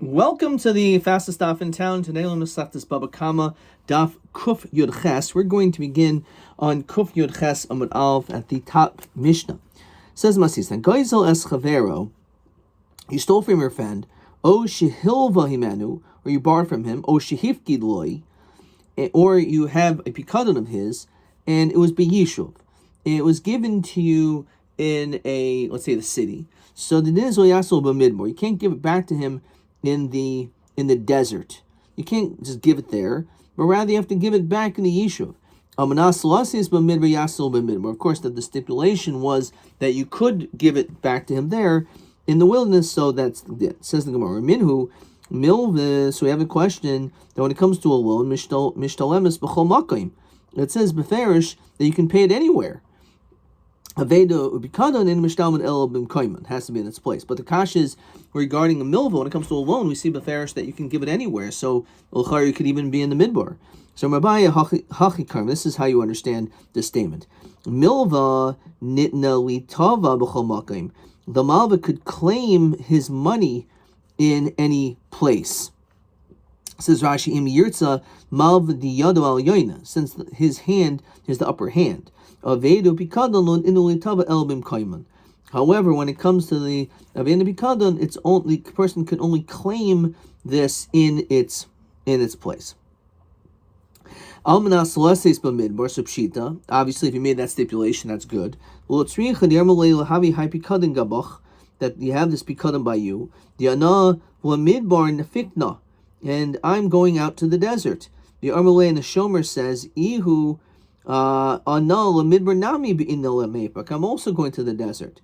Welcome to the fastest daf in town. Today on Masechtas Bava Kama Daf Kuf Yud Ches. We're going to begin on Kuf Yud Ches Amud Alf at the top Mishnah. Says Masisa, Goizel es chavero, you stole from your friend, O shehilva himanu, or you borrowed from him, O shehifkid loi, or you have a pikadon of his, and it was beyishuv. It was given to you in a, let's say, the city. So the din is oyasol b'midmor. You can't give it back to him in the desert. You can't just give it there, but rather you have to give it back in the yishuv. Of course, that the stipulation was that you could give it back to him there in the wilderness, so that's the din. Says the Gemara, Minhu, Milvis, so we have a question that when it comes to a loan, Mishtalemis b'chol makayim, it says beferish that you can pay it anywhere. Aveda ubikadon in mishtalman el b'mkayman, has to be in its place. But the kash is regarding a milva. When it comes to a loan, we see beferish that you can give it anywhere. So ulchar, you could even be in the midbar. So Rabbi hachikar, this is how you understand this statement. Milva nitna litava b'chol makayim. The malva could claim his money in any place. Says Rashi, Im yirtza malva diyado al yoina, since his hand is the upper hand. However, when it comes to the Aveda Bikadon, it's only the person can only claim this in its place. Obviously, if you made that stipulation, that's good. That you have this Bikadon by you. And I'm going out to the desert. The Armalei and the Shomer says, Ihu. I'm also going to the desert.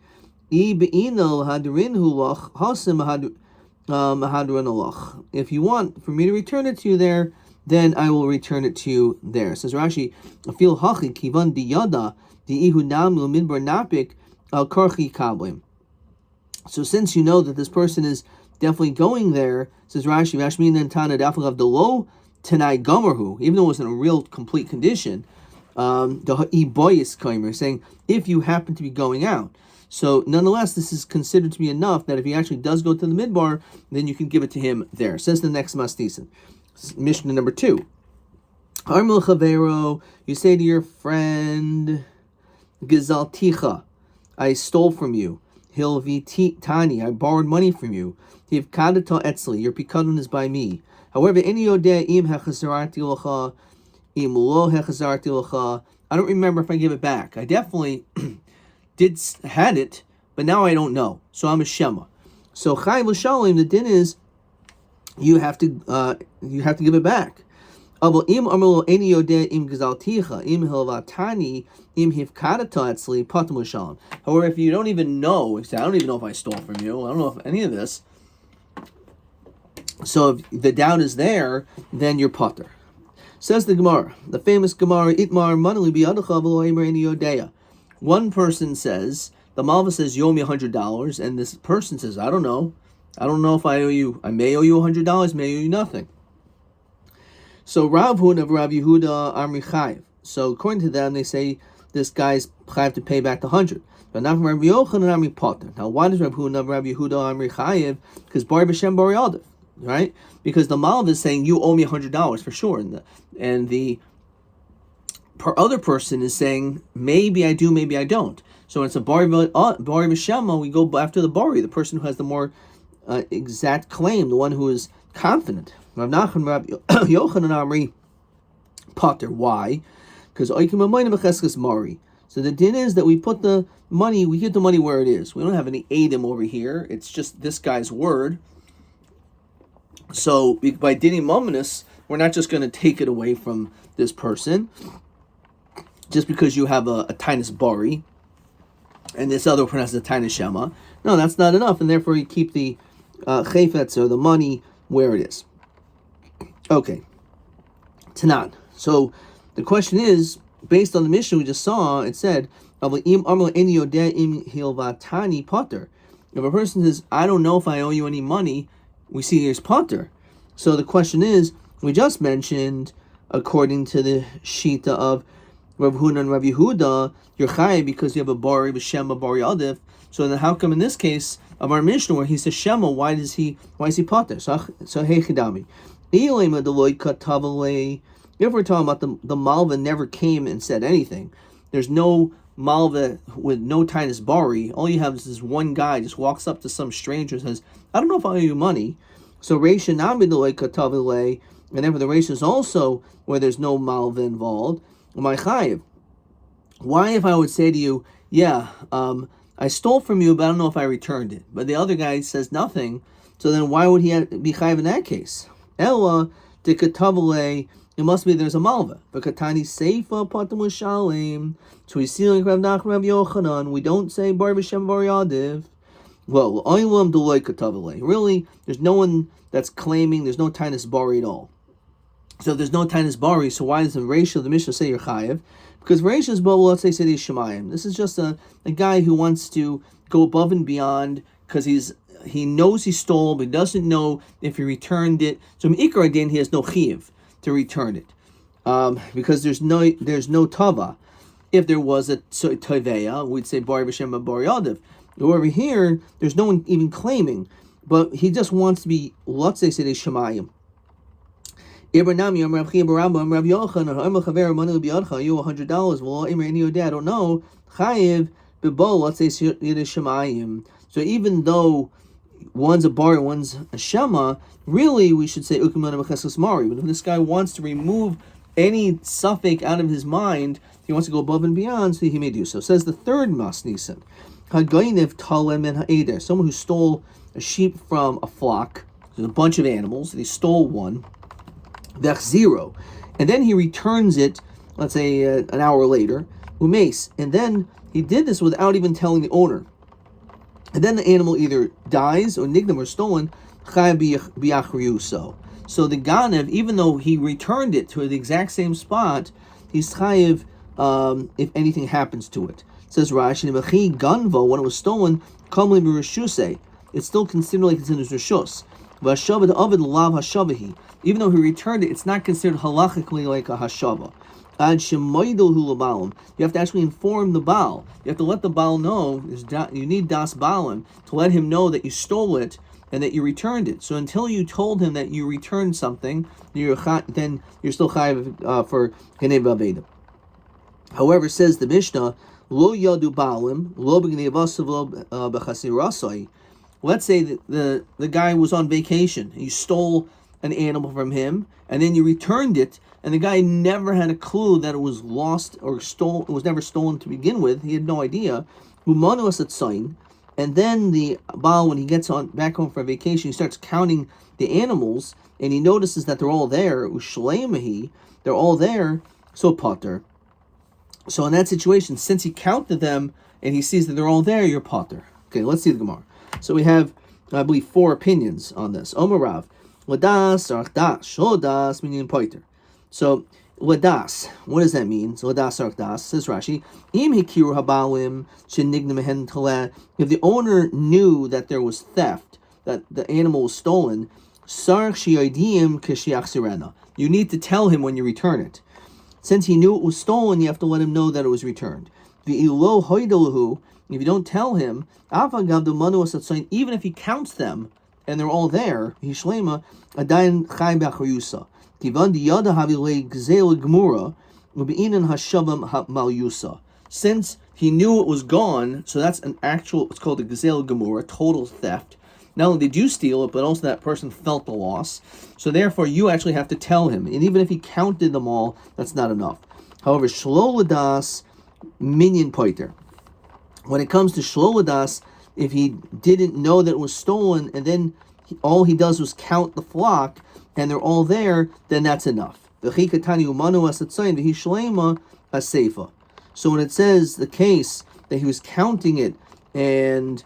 If you want for me to return it to you there, then I will return it to you there. Says Rashi, so since you know that this person is definitely going there, says Rashi, even though it was in a real complete condition, saying if you happen to be going out. So nonetheless, this is considered to be enough that if he actually does go to the midbar, then you can give it to him there. Says the next Masnisen. Mishnah number 2. Armel Chavero, you say to your friend, Gizalticha, I stole from you. Hilvi Tani, I borrowed money from you. Tivkadata Etzli, your pikadon is by me. However, any odeh im hechazarati lacha, I don't remember if I give it back. I definitely had it, but now I don't know. So I'm a shema. So chai l'shalim, the din is you have to give it back. However, if you don't even know, I don't even know if I stole from you. I don't know if any of this. So if the doubt is there, then you're potter. Says the Gemara, the famous Gemara, Itmar manali biyadacha v'lo eimer eni yodeya. One person says, the Malva says, you owe me $100, and this person says, I don't know if I owe you, I may owe you $100, may owe you nothing. So Rav Hun of Rav Yehuda Amri Chayiv. So according to them, they say, this guy's chayiv to pay back the 100. But not from Rav Yochanan Amri Potter. Now why does Rav Hun of Rav Yehuda Amri Chayiv? Because Bari B'Shem Bari Adif. Right, because the Malva is saying you owe me $100 for sure, and the other person is saying maybe I do, maybe I don't. So it's a bari b'shema. We go after the bari, the person who has the more exact claim, the one who is confident. Rav Nachman, Rav Yochanan Amri Potter. Why? Because mari. So the din is that we put the money, we get the money where it is. We don't have any edim over here. It's just this guy's word. So by dinim mominus, we're not just going to take it away from this person just because you have a tinus bari and this other one has a tinus shema. No, that's not enough, and therefore you keep the chayfetz or the money where it is. Okay, Tanan. So the question is, based on the Mishnah we just saw, it said, if a person says, I don't know if I owe you any money, we see here's potter. So the question is, we just mentioned, according to the shita of Rav Huna and Rav Yehuda, you're chayiv because you have a bari b'shem bari adif. So then how come in this case of our Mishnah where he says Shema, why is he potter? So hey chidami. If we're talking about the Malva never came and said anything, there's no Malva with no Tinus Bari. All you have is this one guy just walks up to some stranger and says, I don't know if I owe you money. So Reisha Nami Deloy Katavale, and then for the Reisha is also where there's no Malva involved. My Chayiv. Why if I would say to you, I stole from you, but I don't know if I returned it. But the other guy says nothing, so then why would he be Chayiv in that case? Ella de Katavale. It must be there's a malva. V'katani seifa patam shalim. So we see like Rav Nachman, Rav Yochanan. We don't say bar v'shem bar yadiv. Well, oilam deloy katavale. Really, there's no one that's claiming there's no tinus bari at all. So if there's no tinus bari, so why does the ratio of the Mishnah say you're chayiv? Because Reisha's bubble, let's say Sedi Shemayim. This is just a guy who wants to go above and beyond because he knows he stole, but he doesn't know if he returned it. So in Ikar Adin, he has no chiv to return it, because there's no tava. If there was a toveya, we'd say bar v'shem bar yadav. Over here, there's no one even claiming, but he just wants to be. Let's say shemayim. Ibranami Rav Chia Barabba Rav Yochanan Amar Chaver Money Biyadcha you $100. Well, Imer any your dad I don't know. Chayiv bebo. Let's say shemayim. So even though one's a bar, one's a shema, really we should say ukumana b'cheskas mari. But if this guy wants to remove any suffix out of his mind, he wants to go above and beyond, so he may do so. Says the third mas nisan, hagaynev talem and ha'eder, someone who stole a sheep from a flock. There's a bunch of animals. He stole one, zero, and then he returns it. Let's say an hour later, umes, and then he did this without even telling the owner. And then the animal either dies or nigdam or stolen, chayav b'yachriuso. So the ganev, even though he returned it to the exact same spot, he's chayav if anything happens to it. It says Rashi, "Nevachi ganvo, when it was stolen, kamli b'reshuse, it's still considered like it's in his reshus. V'hashavah avid lav hashavahi, even though he returned it, it's not considered halachically like a hashava. Ad shemoidel hu labalim. You have to actually inform the Baal. You have to let the Baal know. You need das Baalim to let him know that you stole it and that you returned it. So until you told him that you returned something, then you're still chayav for Genei Vaveda. However, says the Mishnah, lo yadu Baalim, lo b'gnei vasav lo b'chasir rasai. Let's say that the guy was on vacation. You stole an animal from him, and then you returned it, and the guy never had a clue that it was lost or stolen. It was never stolen to begin with. He had no idea. And then the Baal, when he gets back home for vacation, he starts counting the animals, and he notices that they're all there. They're all there. So potter. So in that situation, since he counted them and he sees that they're all there, you're potter. Okay, let's see the Gemara. So we have, I believe, 4 opinions on this. Omer Rav. Ladas, Archdas, Shodas, meaning poiter. So, Ladas, what does that mean? So, Ladas, Archdas, says Rashi, Im Hikiru Habalim, Shenigna Mehen Taleh. If the owner knew that there was theft, that the animal was stolen, Sarch Shiyodim Keshiach Sirena. You need to tell him when you return it. Since he knew it was stolen, you have to let him know that it was returned. The Ilo Hoidalahu, if you don't tell him, even if he counts them, and they're all there, Hishlema, Adayin Chai B'Achriyusa. Tivan Diyada Havile Gzeil Gmura, Ubi'inan Hashabam Malyusa. Since he knew it was gone, so that's an actual, it's called a Gzeil Gemura, total theft. Not only did you steal it, but also that person felt the loss. So therefore, you actually have to tell him. And even if he counted them all, that's not enough. However, Shloladas Minyan Poiter. When it comes to Shloladas, if he didn't know that it was stolen, and then all he does was count the flock, and they're all there, then that's enough. So when it says the case that he was counting it, and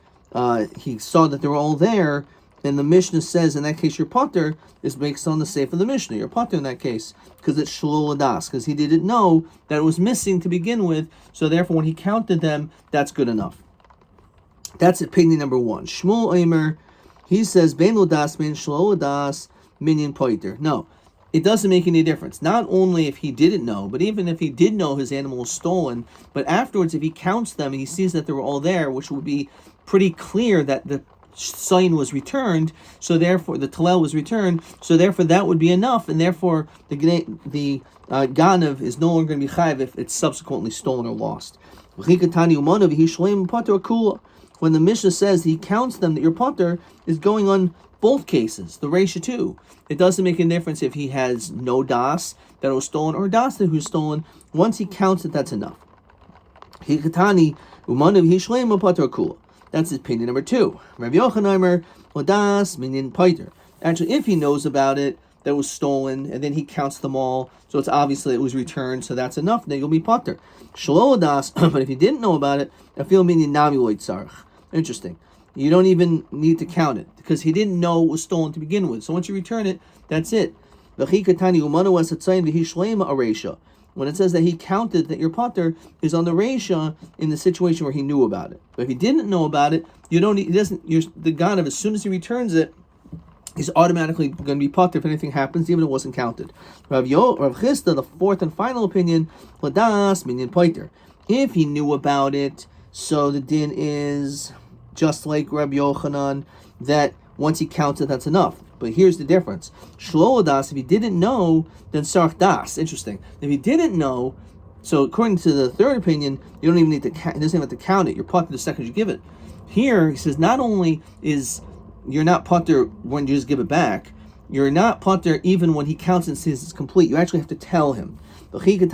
he saw that they were all there, and the Mishnah says in that case your potter is based on the seif of the Mishnah. Your potter in that case, because it's shloladas, because he didn't know that it was missing to begin with, so therefore when he counted them, that's good enough. That's opinion number 1. Shmuel Eimer, he says, Ben Lodas, Ben Shlodas, Minyan Poiter. No, it doesn't make any difference. Not only if he didn't know, but even if he did know his animal was stolen, but afterwards, if he counts them and he sees that they were all there, which would be pretty clear that the sign was returned, so therefore the talel was returned, so therefore that would be enough, and therefore the ganav is no longer going to be chayiv if it's subsequently stolen or lost. When the Mishnah says he counts them that your potter is going on both cases, the reisha too. It doesn't make a difference if he has no das that was stolen or das that was stolen. Once he counts it, that's enough. That's his opinion number 2. Rabbi Yochanan das minin paiter. Actually, if he knows about it, that was stolen, and then he counts them all, so it's obviously it was returned, so that's enough, then you'll be pater. Shlo das, but if he didn't know about it, I feel minin nami loy tzarich. Interesting. You don't even need to count it, because he didn't know it was stolen to begin with. So once you return it, that's it. When it says that he counted that your potter is on the reisha in the situation where he knew about it. But if he didn't know about it, you don't need, the ganav, as soon as he returns it, he's automatically going to be potter if anything happens, even if it wasn't counted. Rav Chisda, the fourth and final opinion, ladas minyan poiter. If he knew about it, so the din is just like Rabbi Yochanan, that once he counts it, that's enough. But here's the difference. Shlo das, if he didn't know, then sarch das. Interesting. If he didn't know, so according to the third opinion, you don't even need to count, he doesn't even have to count it. You're potter the second you give it. Here, he says, not only is you're not potter when you just give it back, you're not potter even when he counts and says it's complete. You actually have to tell him. Only in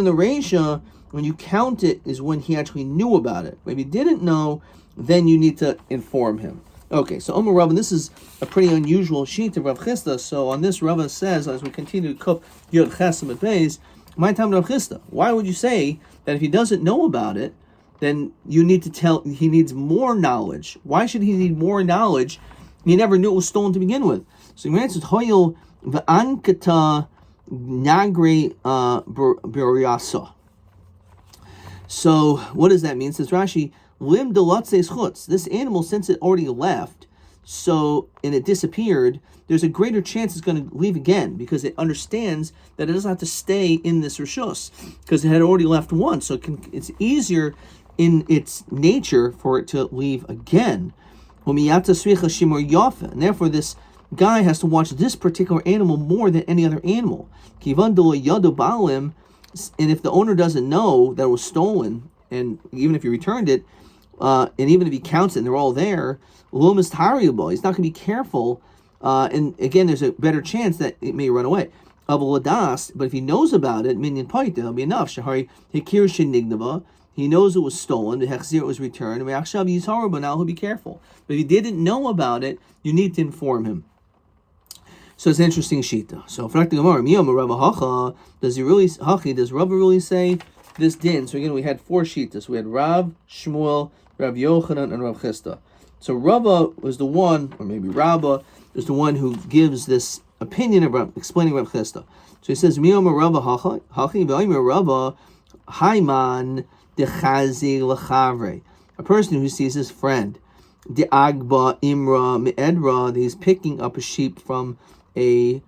the reisha, when you count it, is when he actually knew about it. If he didn't know, then you need to inform him. Okay, so Omer Rav, and this is a pretty unusual sheet of Rav Chisda. So on this, Rav says, as we continue to cook Yod Chesem at Beis, my time Rav Chisda. Why would you say that if he doesn't know about it, then you need to tell, he needs more knowledge? Why should he need more knowledge? He never knew it was stolen to begin with. So he answers, Hoyel v'ankata nagre b'riasa. So what does that mean? Says Rashi, lim delatze's chutz. This animal, since it already left, and it disappeared, there's a greater chance it's going to leave again, because it understands that it doesn't have to stay in this rishus, because it had already left once. So it's easier in its nature for it to leave again. And therefore this guy has to watch this particular animal more than any other animal. And if the owner doesn't know that it was stolen, and even if he returned it, and even if he counts it and they're all there, he's not going to be careful, and again, there's a better chance that it may run away. But if he knows about it, minyan paita, it'll be enough. He knows it was stolen, the hechzir was returned, but now he'll be careful. But if he didn't know about it, you need to inform him. So it's an interesting shita. So does Rabbi really say this din? So again, we had 4 shitas. We had Rav, Shmuel, Rav Yochanan, and Rav Chisda. So Rabba was the one, or maybe Rabba, is the one who gives this opinion of explaining Rav Chisda. So he says, Miyom Rabba hachi v'aymer Rabba haiman dechazi lechavre. A person who sees his friend, de agba imra me'edra, that he's picking up a sheep from a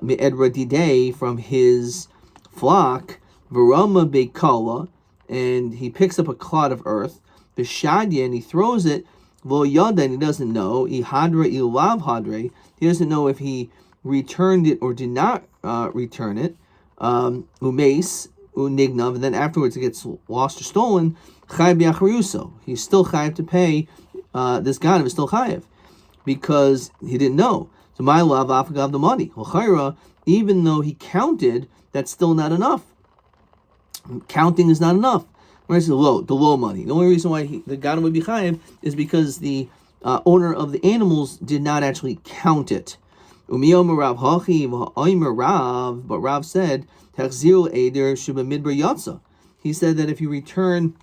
me'edra didei, from his flock, v'rama beikala, and he picks up a clod of earth, v'shadya, and he throws it, v'lo yada, and he doesn't know, ihadre ilav hadre, he doesn't know if he returned it or did not return it, umeis, unignav, and then afterwards it gets lost or stolen, chayiv b'achariuso, he's still chayiv to pay, this ganav is still chayiv, because he didn't know. So my love afagav the money. L'chayra, even though he counted, that's still not enough. Counting is not enough. Whereas the low money. The only reason why the ganav would be chayiv is because the owner of the animals did not actually count it. Umiyom Rav hachi v'ha'aymer Rav, but Rav said tachzil eder shebamidbar yatsa. He said that if you return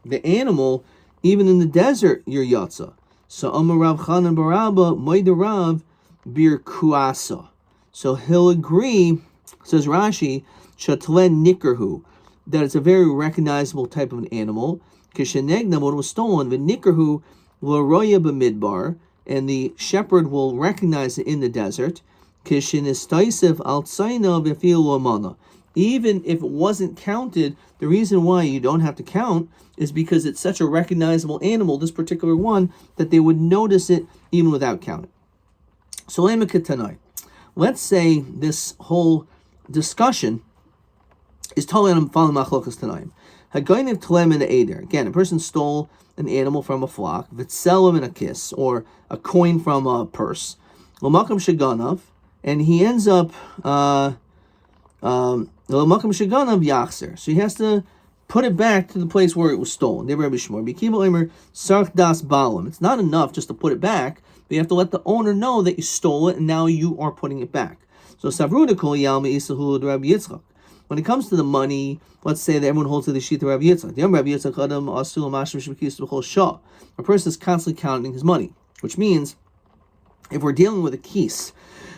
the animal, even in the desert, you're yatsa. So Amar Rav Chanan Barabba Moida Rav Bir Kuasa. So he'll agree, says Rashi, Shatlen Nikerhu, that it's a very recognizable type of an animal. Kishenegna, when it was stolen, the Nikerhu Laroya Bamidbar, and the shepherd will recognize it in the desert. Kishin is Taisif Altsaina Vifil Lamana. even if it wasn't counted, the reason why you don't have to count is because it's such a recognizable animal, this particular one, that they would notice it even without counting. So let's say this whole discussion is totally on following machlokas tanaim. Hagaynev tlem in eder. Again, a person stole an animal from a flock, vitzelim in a kiss, or a coin from a purse. L'makam sheganav, and he ends up l'makam sheganav yachzer. So he has to put it back to the place where it was stolen. It's not enough just to put it back, but you have to let the owner know that you stole it and now you are putting it back. So savruda kol yalma isahu Rabbi Yitzchak. When it comes to the money, let's say that everyone holds to the sheet of Rabbi Yitzchak. A person is constantly counting his money, which means if we're dealing with a keys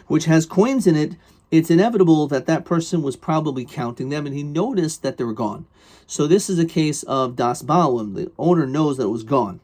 which has coins in it, it's inevitable that that person was probably counting them and he noticed that they were gone. So this is a case of das balam. The owner knows that it was gone.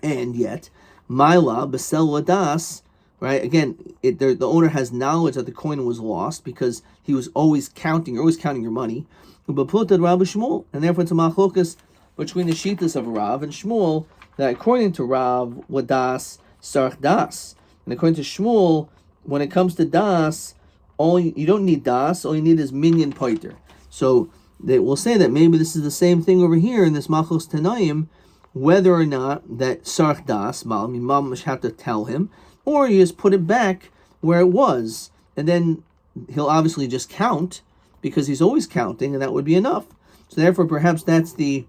And yet, Maila Besel Das, right? Again, the owner has knowledge that the coin was lost because he was always counting. You're always counting your money. And therefore, it's a machlokas between the shittas of Rav and Shmuel that according to Rav, wadas sarch das, and according to Shmuel, when it comes to das, you don't need das. All you need is minyan poiter. So they will say that maybe this is the same thing over here in this machlos tanaim, whether or not that sarch das, mamash have to tell him, or you just put it back where it was, and then he'll obviously just count because he's always counting, and that would be enough. So therefore, perhaps that's the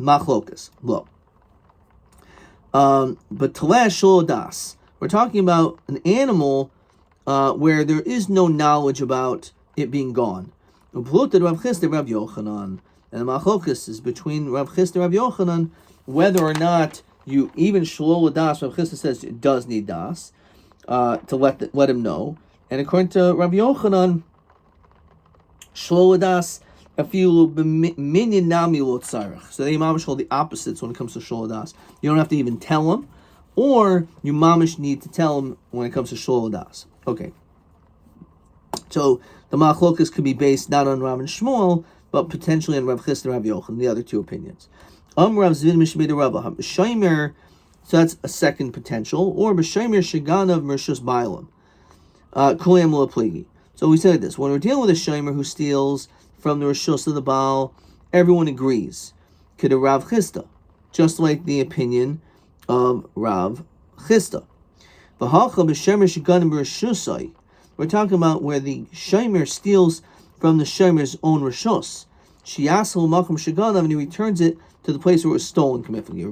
machlokas. Look, but telesh shlo das, we're talking about an animal where there is no knowledge about it being gone. And the machlokas is between Rav Chisda and Rav Yochanan whether or not you even shlo das. Rav Chisda says it does need das to let him know, and according to Rav Yochanan, shlo das afilu b'minyan nami lo tzarich. So they mamish hold the opposites when it comes to shlo das. You don't have to even tell him, or you mamish need to tell him when it comes to shlo das. Okay. So the machlokas could be based not on Rav and Shmuel, but potentially on Rav Chisda and Rav Yochanan, the other two opinions. Rav Zvin Mishmei Rabba B'Shomer, so that's a second potential, or B'Shomer Sheganav Mershus Bailam, Kulam Lapligi. So we say this: when we're dealing with a shomer who steals from the Rishus of the Baal, everyone agrees. Could a Rav Chisda, just like the opinion of Rav Chisda. V'hacha B'Shomer Sheganav Mershusai. We're talking about where the shomer steals from the shomer's own rishus. Sheyasel makom sheganav, and he returns it to the place where it was stolen.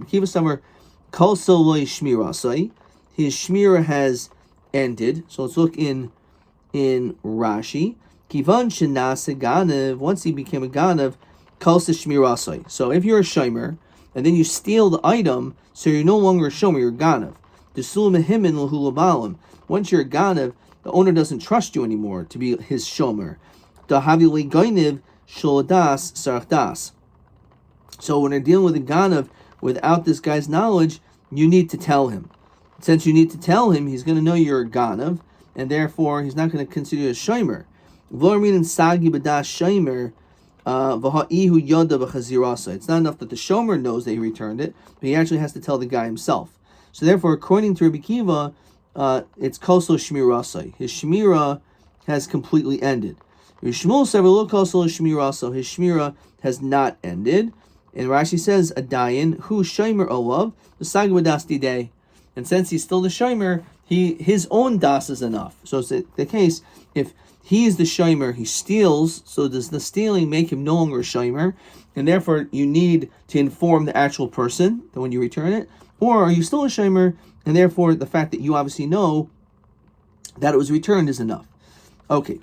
Kiva Summer, kol soloi shmirasai. His shmira has ended. So let's look in Rashi. Kivan shenase ganav. Once he became a ganav, kol shmirasai. So if you're a shomer and then you steal the item, so you're no longer a shomer, you're a ganav. Desul mehimin l'hulabalim. Once you're a ganav, the owner doesn't trust you anymore to be his shomer. So when they're dealing with a ganav without this guy's knowledge, you need to tell him. Since you need to tell him, he's going to know you're a ganav, and therefore he's not going to consider you a shomer. It's not enough that the shomer knows that he returned it, but he actually has to tell the guy himself. So therefore, according to Rabbi Kiva, it's kosel shmirasai. His shmira has completely ended. Shmuel said, kosel shmirasai. His shmira has not ended. And Rashi says, a dayan who shomer olav the sagwadas day. And since he's still the shomer, his own das is enough. So it's the case if he is the shomer, he steals. So does the stealing make him no longer a shomer? And therefore, you need to inform the actual person that when you return it, or are you still a shomer? And therefore, the fact that you obviously know that it was returned is enough. Okay.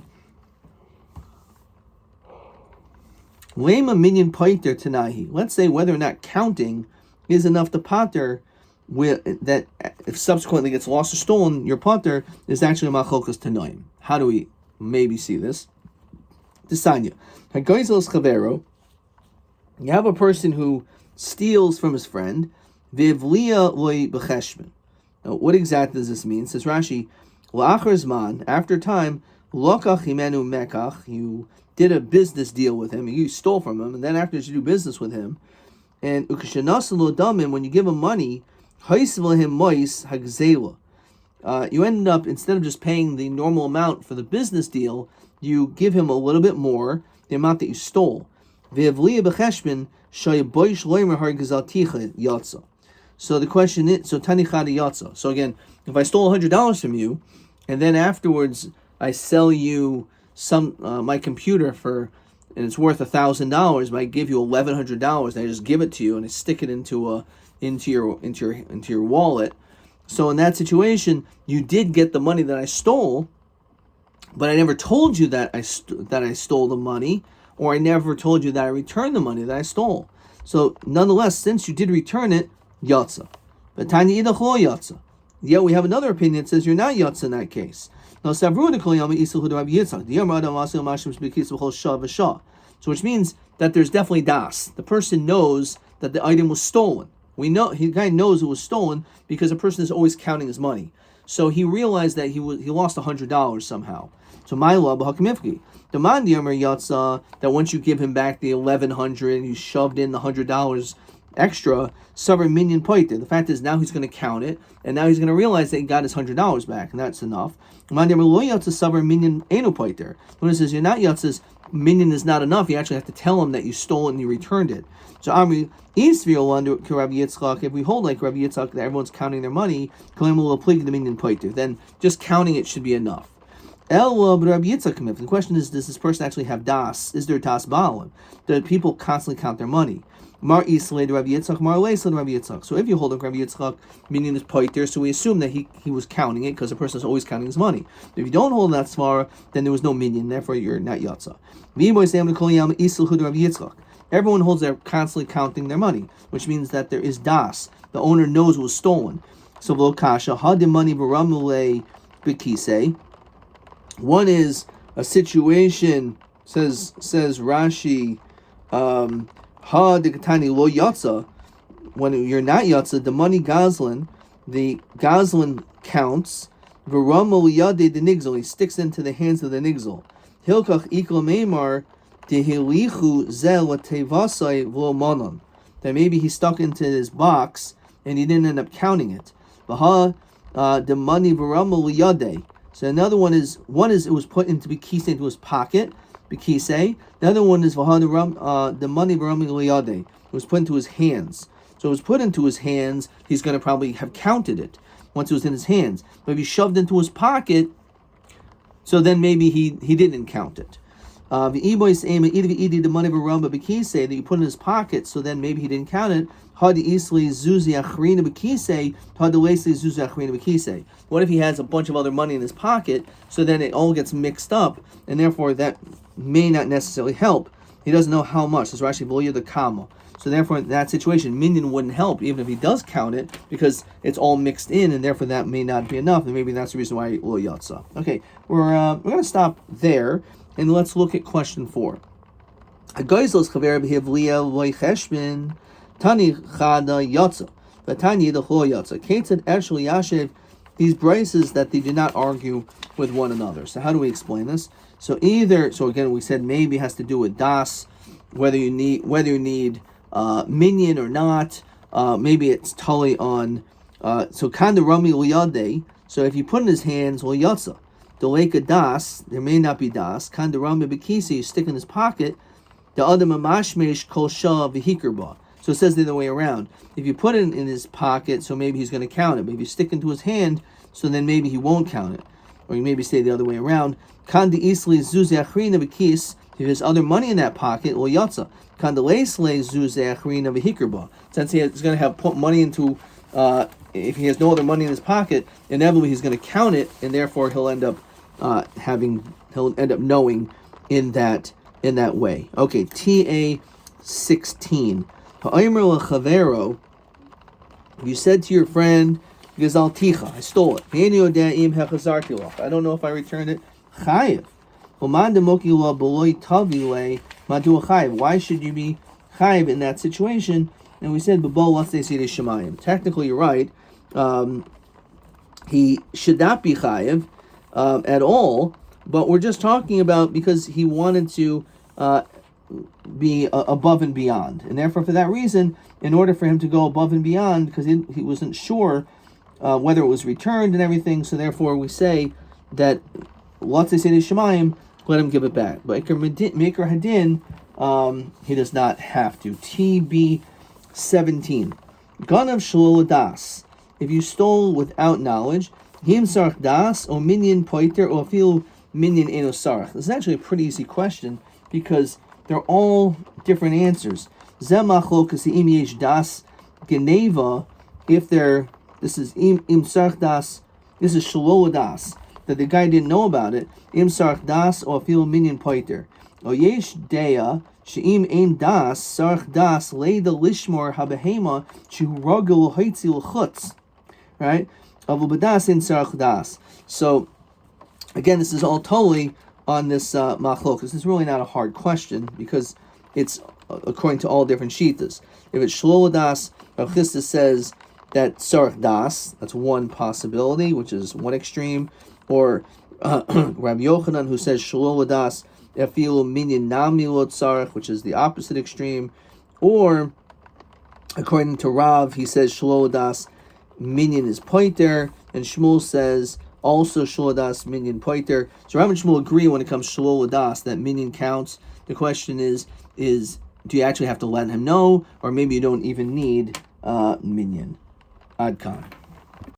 Lema minyan paiter tanahi. Let's say whether or not counting is enough to pater, that if subsequently gets lost or stolen, your pater is actually a macholkas tanaim. How do we maybe see this? Tisanya. Hagoizel chavero. You have a person who steals from his friend. Vivlia loy b'cheshbon. Now, what exactly does this mean? Says Rashi, La'achar zman, after time, Lokach himenu mekach, you did a business deal with him, you stole from him, and then after you do business with him, and ukshanasan lo damim, when you give him money, haisvel him mois hagzela. You ended up, instead of just paying the normal amount for the business deal, you give him a little bit more, the amount that you stole. So the question is, so tanichadi yatsa. So again, if I stole $100 from you, and then afterwards I sell you some my computer and it's worth $1,000, but I give you $1,100, and I just give it to you and I stick it into your wallet. So in that situation, you did get the money that I stole, but I never told you that I stole the money, or I never told you that I returned the money that I stole. So nonetheless, since you did return it, yatsa. But tani idach lo yatsa. Yet we have another opinion that says you're not yatsa in that case. Now, so which means that there's definitely das. The person knows that the item was stolen. We know the guy knows it was stolen because a person is always counting his money. So he realized that he lost $100 somehow. So my law b'hakamifki. Demand yomer yatsa, that once you give him back the $1,100 and you shoved in the $100 extra, savar minyan poiter. The fact is now he's going to count it, and now he's going to realize that he got his $100 back, and that's enough. Demand yomer lo yatsa savar minyan enu poiter. When it says you're not yatzas, minyan is not enough. You actually have to tell him that you stole it and you returned it. So Amri, if we hold like Rabbi Yitzchak that everyone's counting their money, then just counting it should be enough. The question is, does this person actually have das? Is there das ba'alim? Do people constantly count their money? Mar Islay Rabbi Yitzchak, Mar Leisla Rabbi Yitzchak. So if you hold like Rabbi Yitzchak, meaning is poiter, so we assume that he was counting it because the person is always counting his money. If you don't hold that svara, then there was no minyan, therefore you're not yatsa. Everyone holds they're constantly counting their money, which means that there is das. The owner knows it was stolen. So lo kasha hadim money baramule bikise. One is a situation, says Rashi, ha dikatani lo yatsa. When you're not yatsa, the money the gazlan counts. Varamul yade the nigzel. He sticks into the hands of the nigzel. Hilkach ikol meimar. That maybe he stuck into his box and he didn't end up counting it. The money So another one is it was put into Bekise, into his pocket, Bekise. The other one is the money it was put into his hands. So it was put into his hands, he's going to probably have counted it once it was in his hands. But if he shoved into his pocket, so then maybe he didn't count it. The money of a rum that you put in his pocket, so then maybe he didn't count it. What if he has a bunch of other money in his pocket, so then it all gets mixed up, and therefore that may not necessarily help. He doesn't know how much. It's Rashi Boya the Kama. So therefore, in that situation, minyan wouldn't help, even if he does count it, because it's all mixed in, and therefore that may not be enough, and maybe that's the reason why lo yatsa. Okay, we're going to stop there. And let's look at question 4. Tani chada yatsa, Tani the chlo yatsa. Ketzad actually yashev. These braces that they do not argue with one another. So how do we explain this? So again we said maybe it has to do with das, whether you need minyan or not. Maybe it's totally on. So kanda rami liyade. So if you put in his hands liyatsa. The lake of das, there may not be das. Kandarama bekisi, you stick in his pocket. The other mamashmesh kol shah v'hikerba. So it says the other way around. If you put it in his pocket, so maybe he's going to count it. But if you stick into his hand, so then maybe he won't count it. Or you maybe say the other way around. Kandi isli zuze achrina bekis. If there's other money in that pocket, well yatsa. Kandalesle zuze achrina v'hikerba. Since he's going to have put money into. If he has no other money in his pocket, inevitably he's going to count it, and therefore he'll end up knowing in that way. Okay, TA 16. If you said to your friend, I stole it. I don't know if I returned it. Chayiv. Why should you be chayiv in that situation? And we said, technically you're right. He should not be chayiv at all, but we're just talking about because he wanted to be above and beyond, and therefore for that reason, in order for him to go above and beyond, because he wasn't sure whether it was returned and everything, so therefore we say that let's say Shemayim, let him give it back. But Maker Hadin, he does not have to. TB 17. Ganav Shalol Das. If you stole without knowledge, Him Sarach Das, or Minyan Poiter, or Fil Minyan Eno Sarach. This is actually a pretty easy question because they're all different answers. Zemachlokas Im Yesh Das Geneva, if they're, this is Im Sarach Das, this is Shalol Das, that the guy didn't know about it. Im Sarach Das, or Fil Minyan Poiter. Or Yesh Dea, She'im ein das, sarach das, leida lishmor habehema, shehu rogel hoitzil chutz. Right? Avu badas in sarach das. So, again, this is all totally on this machlok. This is really not a hard question because it's according to all different shitas. If it's shlol das, Rav Chisda says that sarach das, that's one possibility, which is one extreme. Or Rabbi Yochanan, who says shlol das, Efilu minyan namilot sarach, which is the opposite extreme, or according to Rav, he says shalol das minyan is pointer, and Shmuel says also shalol das minyan pointer. So Rav and Shmuel agree when it comes to shalol das that minyan counts. The question is do you actually have to let him know, or maybe you don't even need minyan? Ad kan.